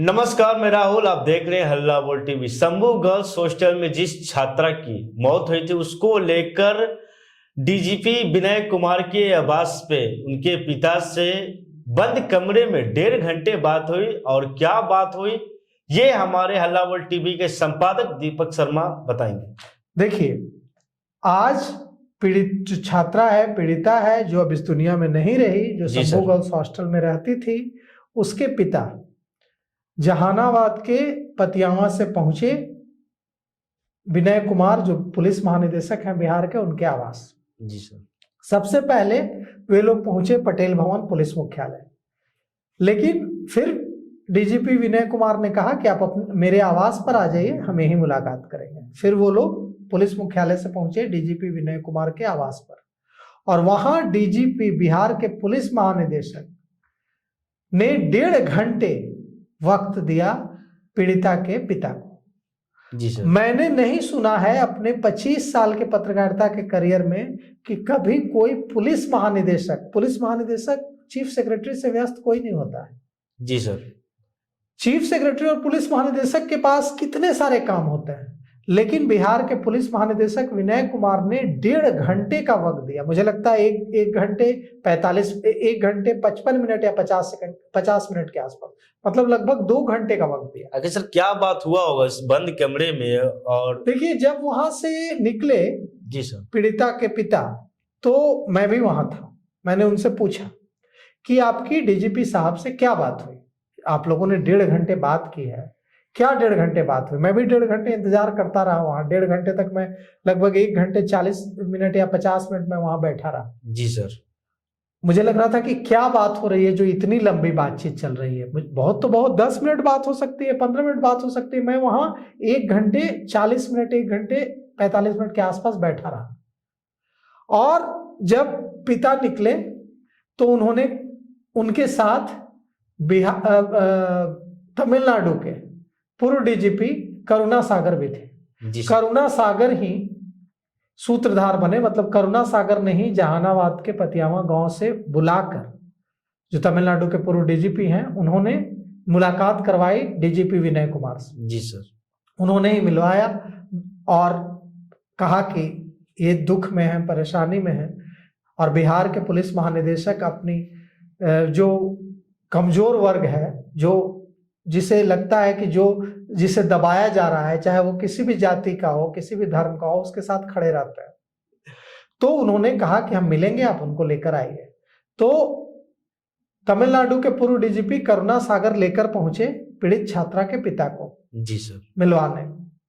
नमस्कार, मैं राहुल। आप देख रहे हैं हल्ला बोल टीवी। शंभू गर्ल्स हॉस्टल में जिस छात्रा की मौत हुई थी उसको लेकर डीजीपी विनय कुमार के आवास पे उनके पिता से बंद कमरे में 1.5 घंटे बात हुई। और क्या बात हुई ये हमारे हल्ला बोल टीवी के संपादक दीपक शर्मा बताएंगे। देखिए, आज पीड़ित जो छात्रा है, पीड़िता है, जो अब इस दुनिया में नहीं रही, जो शंभू गर्ल्स हॉस्टल में रहती थी, उसके पिता जहानाबाद के पतियावा से पहुंचे विनय कुमार, जो पुलिस महानिदेशक हैं बिहार के, उनके आवास। जी सर। सबसे सबसे पहले वे लोग पहुंचे पटेल भवन पुलिस मुख्यालय, लेकिन फिर डीजीपी विनय कुमार ने कहा कि आप मेरे आवास पर आ जाइए, हम यहीं मुलाकात करेंगे। फिर वो लोग पुलिस मुख्यालय से पहुंचे डीजीपी विनय कुमार के आवास पर, और वहां डीजीपी बिहार के पुलिस महानिदेशक ने 1.5 घंटे वक्त दिया पीड़िता के पिता को। जी सर। मैंने नहीं सुना है अपने 25 साल के पत्रकारिता के करियर में कि कभी कोई पुलिस महानिदेशक चीफ सेक्रेटरी से व्यस्त कोई नहीं होता है। जी सर। चीफ सेक्रेटरी और पुलिस महानिदेशक के पास कितने सारे काम होते हैं, लेकिन बिहार के पुलिस महानिदेशक विनय कुमार ने 1.5 घंटे का वक्त दिया। मुझे लगता है 1 घंटे 55 मिनट या 50 मिनट के आसपास, मतलब लगभग 2 घंटे का वक्त दिया। आगे सर क्या बात हुआ होगा इस बंद कमरे में? और देखिए, जब वहां से निकले जी सर पीड़िता के पिता, तो मैं भी वहां था। मैंने उनसे पूछा कि आपकी डीजीपी साहब से क्या बात हुई, आप लोगों ने 1.5 घंटे बात की है, क्या 1.5 घंटे बात हुई? मैं भी 1.5 घंटे इंतजार करता रहा वहां। 1.5 घंटे तक मैं लगभग 1 घंटे 40 मिनट या 50 मिनट में वहां बैठा रहा। जी सर। मुझे लग रहा था कि क्या बात हो रही है जो इतनी लंबी बातचीत चल रही है। बहुत तो बहुत 10 मिनट बात हो सकती है, 15 मिनट बात हो सकती है। मैं वहां 1 घंटे 40 मिनट, 1 घंटे 45 मिनट के आसपास बैठा रहा। और जब पिता निकले तो उन्होंने उनके साथ तमिलनाडु के पूर्व डीजीपी करुणा सागर भी थे। करुणा सागर ही सूत्रधार बने, मतलब करुणा सागर ने ही जहानाबाद के पतियावा गांव से बुलाकर, जो तमिलनाडु के पूर्व डीजीपी हैं, उन्होंने मुलाकात करवाई डीजीपी विनय कुमार से। जी सर। उन्होंने ही मिलवाया और कहा कि ये दुख में है, परेशानी में है, और बिहार के पुलिस महानिदेशक अपनी जो कमजोर वर्ग है, जो जिसे लगता है कि जिसे दबाया जा रहा है, चाहे वो किसी भी जाति का हो, किसी भी धर्म का हो, उसके साथ खड़े रहते हैं। तो उन्होंने कहा कि हम मिलेंगे, आप उनको लेकर आइए। तो तमिलनाडु के पूर्व डीजीपी करुणा सागर लेकर पहुंचे पीड़ित छात्रा के पिता को। जी सर। मिलवाने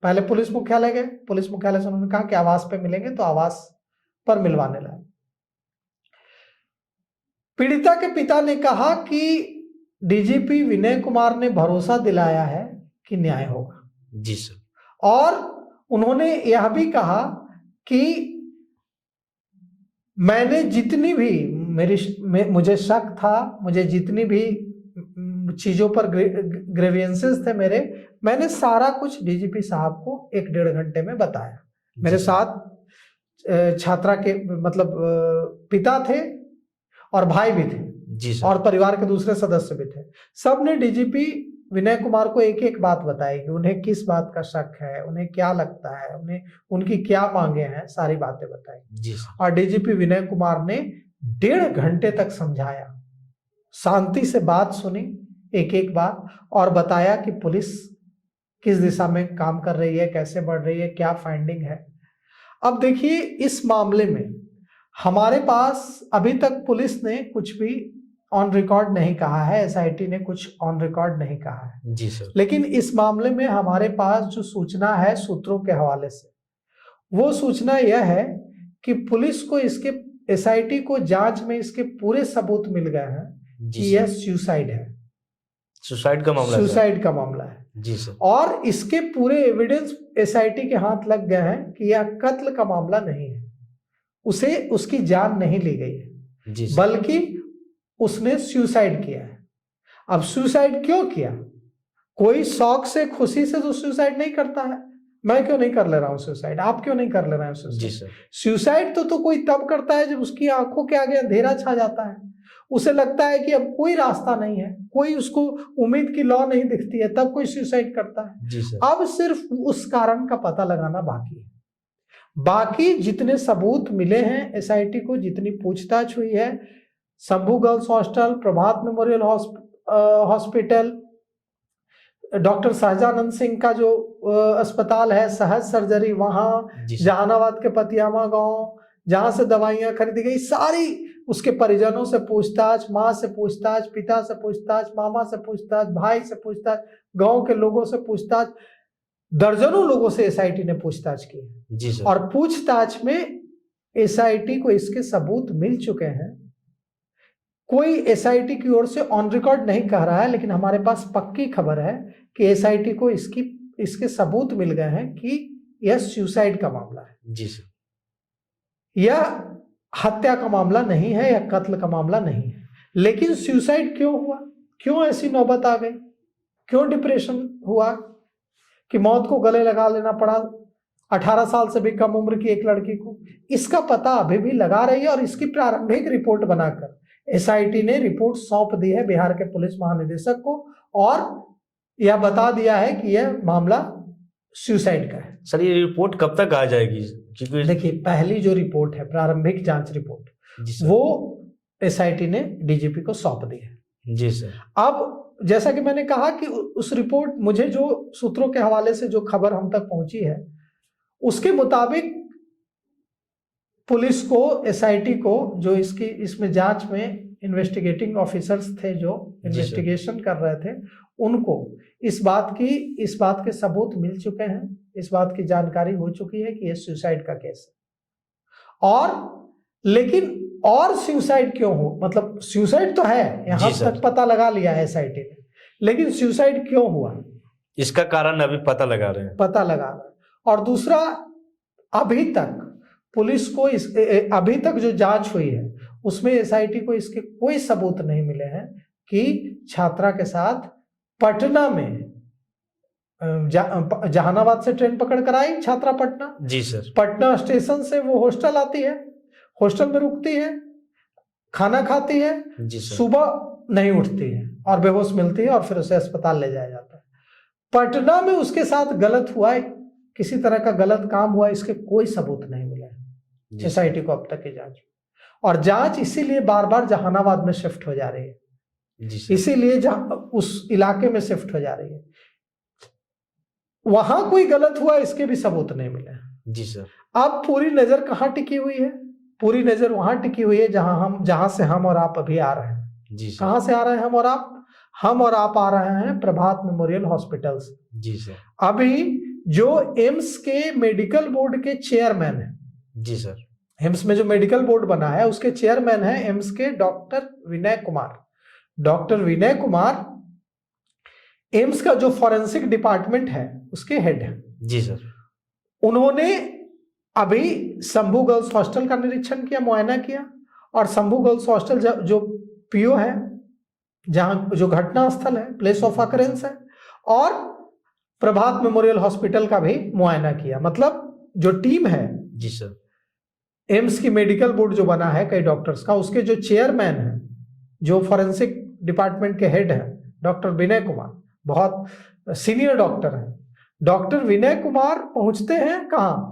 पहले पुलिस मुख्यालय गए। पुलिस मुख्यालय से उन्होंने कहा कि आवास पे मिलेंगे, तो आवास पर मिलवाने लाए। पीड़िता के पिता ने कहा कि डीजीपी विनय कुमार ने भरोसा दिलाया है कि न्याय होगा। जी सर। और उन्होंने यह भी कहा कि मैंने जितनी भी मुझे शक था, मुझे जितनी भी चीजों पर ग्रेवियंसेस थे मैंने सारा कुछ डीजीपी साहब को 1-1.5 घंटे में बताया। मेरे साथ छात्रा के मतलब पिता थे और भाई भी थे। जी सर। और परिवार के दूसरे सदस्य भी थे। सबने डीजीपी विनय कुमार को एक एक बात बताई कि उन्हें किस बात का शक है, उन्हें क्या लगता है, उन्हें उनकी क्या मांगे हैं, सारी बातें बताई। जी सर। और डीजीपी विनय कुमार ने 1.5 घंटे तक समझाया, शांति से बात सुनी, एक एक बात, और बताया कि पुलिस किस दिशा में काम कर रही है, कैसे बढ़ रही है, क्या फाइंडिंग है। अब देखिए, इस मामले में हमारे पास अभी तक पुलिस ने कुछ भी ऑन रिकॉर्ड नहीं कहा है, एसआईटी ने कुछ ऑन रिकॉर्ड नहीं कहा है। जी सर। लेकिन इस मामले में हमारे पास जो सूचना है सूत्रों के हवाले से, वो सूचना यह है कि पुलिस को इसके एसआईटी को जांच में इसके पूरे सबूत मिल गए हैं कि यह सुसाइड है। सुसाइड का मामला है। जी सर। और इसके पूरे एविडेंस एसआईटी के हाथ लग गए हैं कि यह कत्ल का मामला नहीं है, उसे उसकी जान नहीं ली गई है। जी सर। बल्कि उसने सुसाइड किया है। अब सुसाइड क्यों किया? कोई शौक से, खुशी से तो सुसाइड नहीं करता है। मैं क्यों नहीं कर ले रहा हूं सुसाइड, आप क्यों नहीं कर ले रहे हैं सुसाइड? जी सर। सुसाइड तो कोई तब करता है जब उसकी आंखों के आगे अंधेरा छा जाता है, उसे लगता है कि अब कोई रास्ता नहीं है, कोई उसको उम्मीद की लौ नहीं दिखती है, तब कोई सुसाइड करता है। जी सर। अब सिर्फ उस कारण का पता लगाना बाकी है। बाकी जितने सबूत मिले हैं एसआईटी को, जितनी पूछताछ हुई है, Shambhu girls hostel, Prabhat memorial hospital, doctor Sahajanand Singh का जो अस्पताल है, सहज सर्जरी, वहां जी सर। जहानाबाद के पतियामा गांव जहां से दवाइयां खरीदी गई, सारी उसके परिजनों से पूछताछ, माँ से पूछताछ, पिता से पूछताछ, मामा से पूछताछ, भाई से पूछताछ, गांव के लोगों से पूछताछ, दर्जनों लोगों से एसआईटी ने पूछताछ की है। जी सर। और पूछताछ में एसआईटी को इसके सबूत मिल चुके हैं। कोई एसआईटी की ओर से ऑन रिकॉर्ड नहीं कह रहा है, लेकिन हमारे पास पक्की खबर है कि एसआईटी को इसके सबूत मिल गए हैं कि यह सुसाइड का मामला है। जी सर। यह हत्या का मामला नहीं है, यह कत्ल का मामला नहीं है। लेकिन सुसाइड क्यों हुआ, क्यों ऐसी नौबत आ गई, क्यों डिप्रेशन हुआ कि मौत को गले लगा लेना पड़ा 18 साल से भी कम उम्र की एक लड़की को, इसका पता अभी भी लगा रही है। और इसकी प्रारंभिक रिपोर्ट बनाकर एसआईटी ने रिपोर्ट सौंप दी है बिहार के पुलिस महानिदेशक को, और यह बता दिया है कि यह मामला सुसाइड का है। सर ये रिपोर्ट कब तक आ जाएगी? क्योंकि देखिए, पहली जो रिपोर्ट है, प्रारंभिक जांच रिपोर्ट, जी सर। वो एसआईटी ने डीजीपी को सौंप दी है। जी सर। अब जैसा कि मैंने कहा कि उस रिपोर्ट, मुझे जो सूत्रों के हवाले से जो खबर हम तक पहुंची है, उसके मुताबिक पुलिस को, एसआईटी को, जो इसमें जांच में इन्वेस्टिगेटिंग ऑफिसर्स थे जो इन्वेस्टिगेशन कर रहे थे, उनको इस बात के सबूत मिल चुके हैं, इस बात की जानकारी हो चुकी है कि यह सुसाइड का केस है। और लेकिन और सुसाइड क्यों हो, मतलब सुसाइड तो है, यहां तक पता लगा लिया है एसआईटी ने, लेकिन सुसाइड क्यों हुआ इसका कारण अभी पता लगा रहे हैं। और दूसरा, अभी तक पुलिस को अभी तक जो जांच हुई है उसमें एसआईटी को इसके कोई सबूत नहीं मिले हैं कि छात्रा के साथ पटना में जहानाबाद से ट्रेन पकड़ कर आई छात्रा पटना। जी सर। पटना स्टेशन से वो हॉस्टल आती है, हॉस्टल में रुकती है, खाना खाती है, जी सर। सुबह नहीं उठती है और बेहोश मिलती है, और फिर उसे अस्पताल ले जाया जाता है। पटना में उसके साथ गलत हुआ है, किसी तरह का गलत काम हुआ, इसके कोई सबूत नहीं मिले एसआईटी को अब तक की जांच। और जांच इसीलिए बार बार जहानाबाद में शिफ्ट हो जा रही है, इसीलिए उस इलाके में शिफ्ट हो जा रही है। वहां कोई गलत हुआ, इसके भी सबूत नहीं मिले। जी सर। अब पूरी नजर कहां टिकी हुई है? पूरी नजर वहां टिकी हुई है जहां से हम और आप अभी आ रहे हैं। जी सर। कहां से आ रहे हैं हम और आप? हम और आप आ रहे हैं प्रभात मेमोरियल हॉस्पिटल से। जी सर। अभी जो एम्स के मेडिकल बोर्ड के चेयरमैन है, जी सर, एम्स में जो मेडिकल बोर्ड बना है उसके चेयरमैन है एम्स के doctor Vinay Kumar. Doctor Vinay Kumar AIIMS का जो फॉरेंसिक डिपार्टमेंट है उसके हेड है। जी सर। उन्होंने अभी शंभू गर्ल्स हॉस्टल का निरीक्षण किया, मुआयना किया, और शंभू गर्ल्स हॉस्टल जो पीओ है, जहां जो घटना स्थल है, प्लेस ऑफ अकरेंस है, और प्रभात मेमोरियल हॉस्पिटल का भी मुआयना किया। मतलब जो टीम है, जी सर, एम्स की मेडिकल बोर्ड जो बना है कई डॉक्टर्स का, उसके जो चेयरमैन है, जो फॉरेंसिक डिपार्टमेंट के हेड है डॉक्टर विनय कुमार, बहुत सीनियर डॉक्टर हैं। डॉक्टर विनय कुमार पहुंचते हैं कहाँ?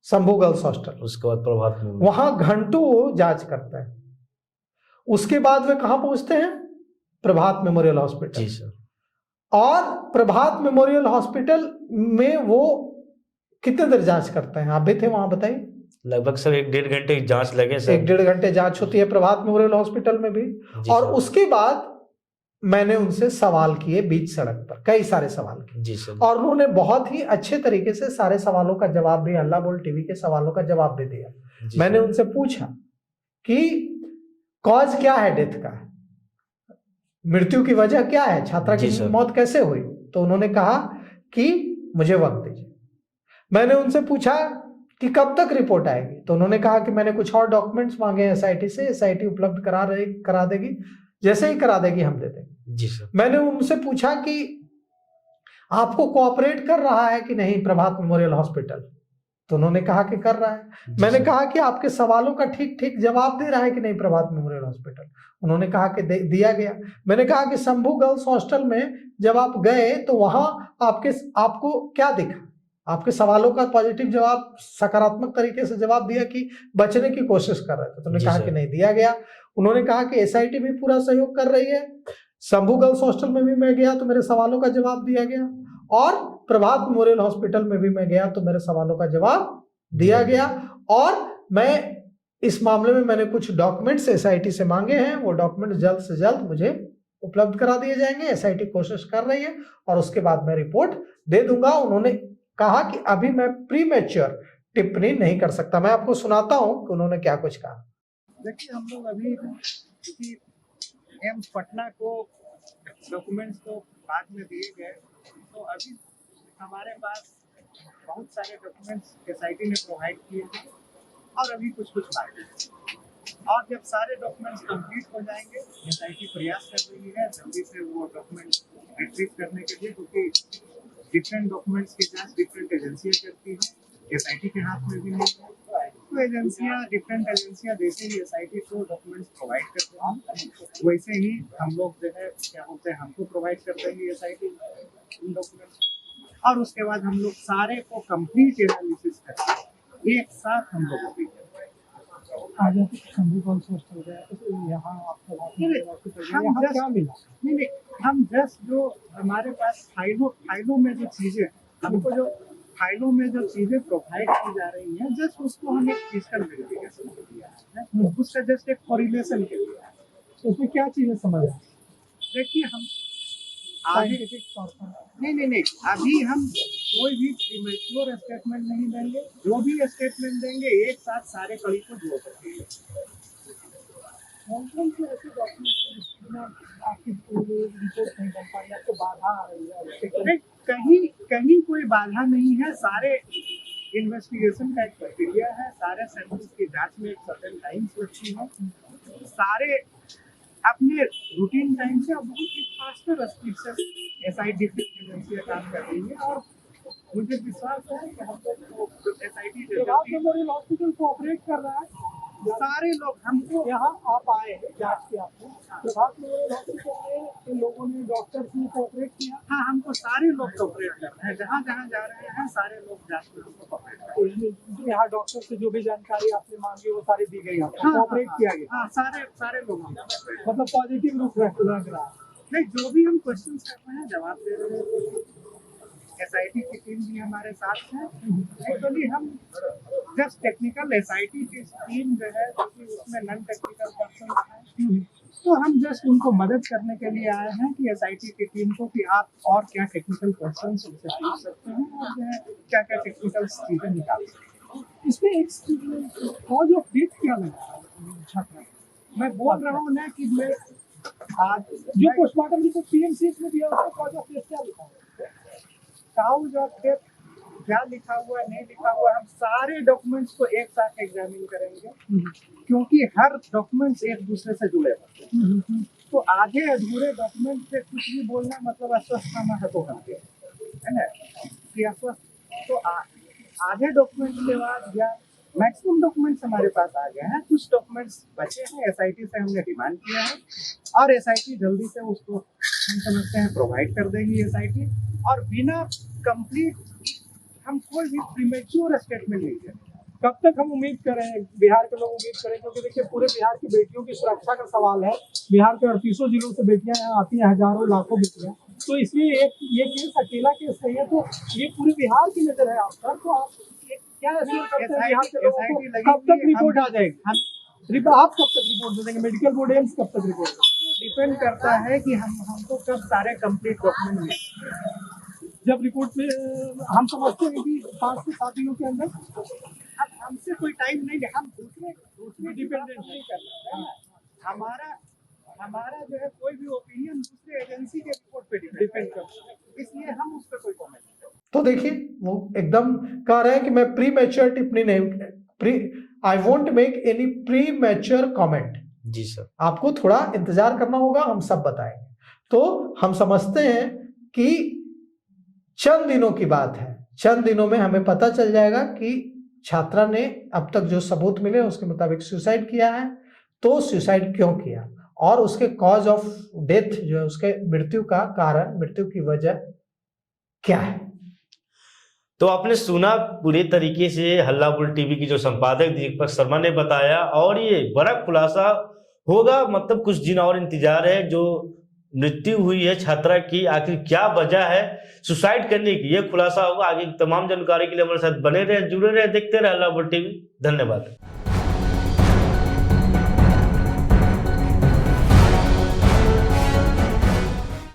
Shambhu girls hostel. उसके बाद प्रभात में वहां घंटों वो जांच करते हैं। उसके बाद वे कहां पहुंचते हैं? प्रभात मेमोरियल हॉस्पिटल। जी सर। और प्रभात मेमोरियल हॉस्पिटल में वो कितने देर जांच करते हैं? आप भी थे वहां, बताइए। लगभग सर 1-1.5 घंटे की जांच लगे सर। 1-1.5 घंटे जांच होती है प्रभात मेमोरियल हॉस्पिटल में भी। और सर। उसके बाद मैंने उनसे सवाल किए बीच सड़क पर, कई सारे सवाल किए। जी सर। और उन्होंने बहुत ही अच्छे तरीके से सारे सवालों का जवाब भी, हल्ला बोल टीवी के सवालों का जवाब भी दिया। मैंने उनसे पूछा कि कॉज क्या है डेथ का, मृत्यु की वजह क्या है, छात्रा की मौत कैसे हुई? तो उन्होंने कहा कि मुझे वक्त दीजिए। मैंने उनसे पूछा कि कब तक रिपोर्ट आएगी? तो उन्होंने कहा कि मैंने कुछ और डॉक्यूमेंट्स मांगे एसआईटी से, एसआईटी उपलब्ध करा देगी, जैसे ही करा देगी हम दे देंगे। जी सर। मैंने उनसे पूछा कि आपको कोऑपरेट कर रहा है कि नहीं प्रभात मेमोरियल हॉस्पिटल? तो उन्होंने कहा कि कर रहा है। मैंने कहा कि आपके सवालों का ठीक ठीक जवाब दे रहा है कि नहीं प्रभात मेमोरियल हॉस्पिटल? उन्होंने कहा कि दिया गया। मैंने कहा कि शंभू गर्ल्स हॉस्टल में जब आप गए तो वहां आपको क्या दिखा? आपके सवालों का पॉजिटिव जवाब, सकारात्मक तरीके से जवाब दिया कि बचने की कोशिश कर रहे थे? तो उन्होंने कहा कि नहीं, दिया गया। उन्होंने कहा कि एसआईटी भी पूरा सहयोग कर रही है, शंभू गर्ल्स हॉस्टल में भी मैं गया तो मेरे सवालों का जवाब दिया गया, और प्रभात मेमोरियल हॉस्पिटल में भी मैं गया तो मेरे सवालों का जवाब दिया गया। और मैं इस मामले में मैंने कुछ डॉक्यूमेंट्स एसआईटी से मांगे हैं, वो डॉक्यूमेंट जल्द से जल्द मुझे उपलब्ध करा दिए जाएंगे। एसआईटी कोशिश कर रही है और उसके बाद मैं रिपोर्ट दे दूंगा। उन्होंने कहा कि अभी मैं प्रीमेच्योर टिप्पणी नहीं कर सकता। मैं आपको सुनाता हूं कि उन्होंने क्या कुछ कहा। देखिए, हम लोग अभी क्योंकि एम्स पटना को डॉक्यूमेंट्स तो बाद में दिए गए, तो अभी हमारे पास बहुत सारे डॉक्यूमेंट्स एसआईटी ने प्रोवाइड किए थे और अभी कुछ बाकी है। और जब सारे डॉक्यूमेंट्स कंप्लीट हो जाएंगे, एसआईटी प्रयास कर रही है जल्दी से वो डॉक्यूमेंट्स रिट्रीव करने के लिए, क्योंकि डिफरेंट डॉक्यूमेंट्स की जांच डिफरेंट एजेंसियां करती हैं, एसआईटी के हाथ में भी नहीं है। तो डिफरेंट एजेंसियां जैसे ही एसआईटी को डॉक्यूमेंट्स प्रोवाइड करते हैं, वैसे ही हम लोग जो है क्या बोलते हैं, हमको प्रोवाइड कर देंगे एसआईटी इन डॉक्यूमेंट्स, और उसके बाद हम लोग सारे को कंप्लीट एनालिसिस करके एक साथ हम लोग को आज शंभू गर्ल्स हॉस्टल गए तो यहाँ आपको क्या मिला? नहीं, हम जस्ट जो हमारे पास फाइलों में जो चीजें हमको जो फाइलों में जो चीजें प्रोवाइड की जा रही हैं, जस्ट उसको हम एक फिजिकल वेरिफिकेशन के दिया है, उसका जस्ट एक कोरिलेशन के लिया है। तो उसमें क्या चीजें समझ आए? देखिए, हम आगे नहीं, अभी हम कोई भी प्रीमेच्योर स्टेटमेंट नहीं देंगे। जो भी स्टेटमेंट देंगे एक साथ सारे कड़ी को जोड़ देंगे। आपको बाधा आ रही है? कहीं कोई बाधा नहीं है। सारे इन्वेस्टिगेशन का एक प्रक्रिया है, सारे सैंपल्स की जांच में एक सर्टेन टाइम्स लगती है, सारे अपने रूटीन टाइम से बहुत ही फास्टर स्पीड से एसआईटी एजेंसियां काम कर रही है। और मुझे विश्वास है कि हम लोग एसआईटी मेमोरियल हॉस्पिटल कोऑपरेट कर रहा है। सारे लोग हमको यहाँ आप आए हैं जांच के, आपको प्रभात मेमोरियल हॉस्पिटल में इन लोगों ने, डॉक्टर्स ने कोऑपरेट किया? हाँ, हमको सारे लोग कोऑपरेट कर रहे हैं। जहाँ जहाँ जा रहे हैं सारे लोग जांच में हमको कोऑपरेट कर रहे हैं। यहाँ डॉक्टर से जो भी जानकारी आपने मांगी वो सारी दी गई, आपको कोऑपरेट किया गया? हाँ, सारे लोग मतलब पॉजिटिव रूप लग रहा है। नहीं, जो भी हम क्वेश्चन कर रहे हैं जवाब दे रहे हैं। एसआईटी की टीम भी हमारे साथ है। एक्चुअली हम जस्ट टेक्निकल एसआईटी की टीम जो है, क्योंकि उसमें नॉन टेक्निकल पर्सन है, तो हम जस्ट उनको मदद करने के लिए आए हैं कि एसआईटी की टीम को कि आप और क्या टेक्निकल क्वेश्चंस उनसे पूछ सकते हैं और जो है क्या क्या टेक्निकल चीजें निकाल सकते हैं। इसमें एक कॉज ऑफ डेथ क्या लगा? मैं बोल रहा हूँ ना कि मैं आज जो पोस्टमार्टम रिपोर्ट पीएमसीएच में दिया उसका कॉज ऑफ डेथ क्या लिखा है? काउज ऑफ डेथ क्या लिखा हुआ नहीं लिखा हुआ, हम सारे डॉक्यूमेंट्स को एक साथ एग्जामिन करेंगे, क्योंकि हर डॉक्यूमेंट्स एक दूसरे से जुड़े होते हैं। तो आधे अधूरे डॉक्यूमेंट से कुछ भी बोलना मतलब अस्वस्थ होना है ना, कि अस्वस्थ। तो आधे डॉक्यूमेंट्स के बाद या मैक्सिमम डॉक्यूमेंट्स हमारे पास आ गए हैं, कुछ डॉक्यूमेंट्स बचे हैं। एसआईटी से हमने डिमांड किया है और एसआईटी जल्दी से उसको हम समझते हैं प्रोवाइड कर देंगी एसआईटी। और बिना कंप्लीट हम कोई भी प्रीमेच्योर स्टेटमेंट नहीं देंगे। कब तक हम उम्मीद करें, बिहार के लोग उम्मीद करें, क्योंकि देखिए पूरे बिहार की बेटियों की सुरक्षा का सवाल है। बिहार के 38 जिलों से बेटियां यहाँ आती हैं, हजारों लाखों बेटियां। तो इसलिए ये केस अकेला केस नहीं है, तो ये पूरे बिहार की नजर है आप पर। तो आप क्या बिहार के लोगों को कब तक रिपोर्ट आ जाएगी? आप कब तक रिपोर्ट दे देंगे? मेडिकल बोर्ड एम्स कब तक रिपोर्ट? डिपेंड करता है कि हमको कब सारे कंप्लीट डॉक्यूमेंट मिलेंगे। जब रिपोर्ट में हम समझते हैं कि 5 से 7 दिनों के अंदर। अब हमसे कोई टाइम नहीं है, हम दूसरे डिपेंडेंट नहीं करते हैं। हमारा जो है कोई भी ओपिनियन दूसरे एजेंसी के रिपोर्ट पे डिपेंड करता है, इसलिए हम उस पर कोई कमेंट नहीं करते। तो देखिए, वो एकदम कह रहे हैं कि मैं प्रीमेच्योर टिप्पणी नहीं, I won't make any premature comment. जी सर, आपको थोड़ा इंतजार करना होगा, हम सब बताएंगे। तो हम समझते हैं कि चंद दिनों की बात है, चंद दिनों में हमें पता चल जाएगा कि छात्रा ने अब तक जो सबूत मिले उसके मुताबिक सुसाइड किया है, तो सुसाइड क्यों किया और उसके कॉज ऑफ डेथ जो है, उसके मृत्यु का कारण, मृत्यु की वजह क्या है। तो आपने सुना पूरे तरीके से हल्ला बोल टीवी की जो संपादक दीपक शर्मा ने बताया, और ये बड़ा खुलासा होगा, मतलब कुछ दिन और इंतजार है। जो मृत्यु हुई है छात्रा की, आखिर क्या वजह है सुसाइड करने की, ये खुलासा होगा। आगे तमाम जानकारी के लिए हमारे साथ बने रहे, जुड़े रहे, देखते रहे हल्ला बोल टीवी। धन्यवाद।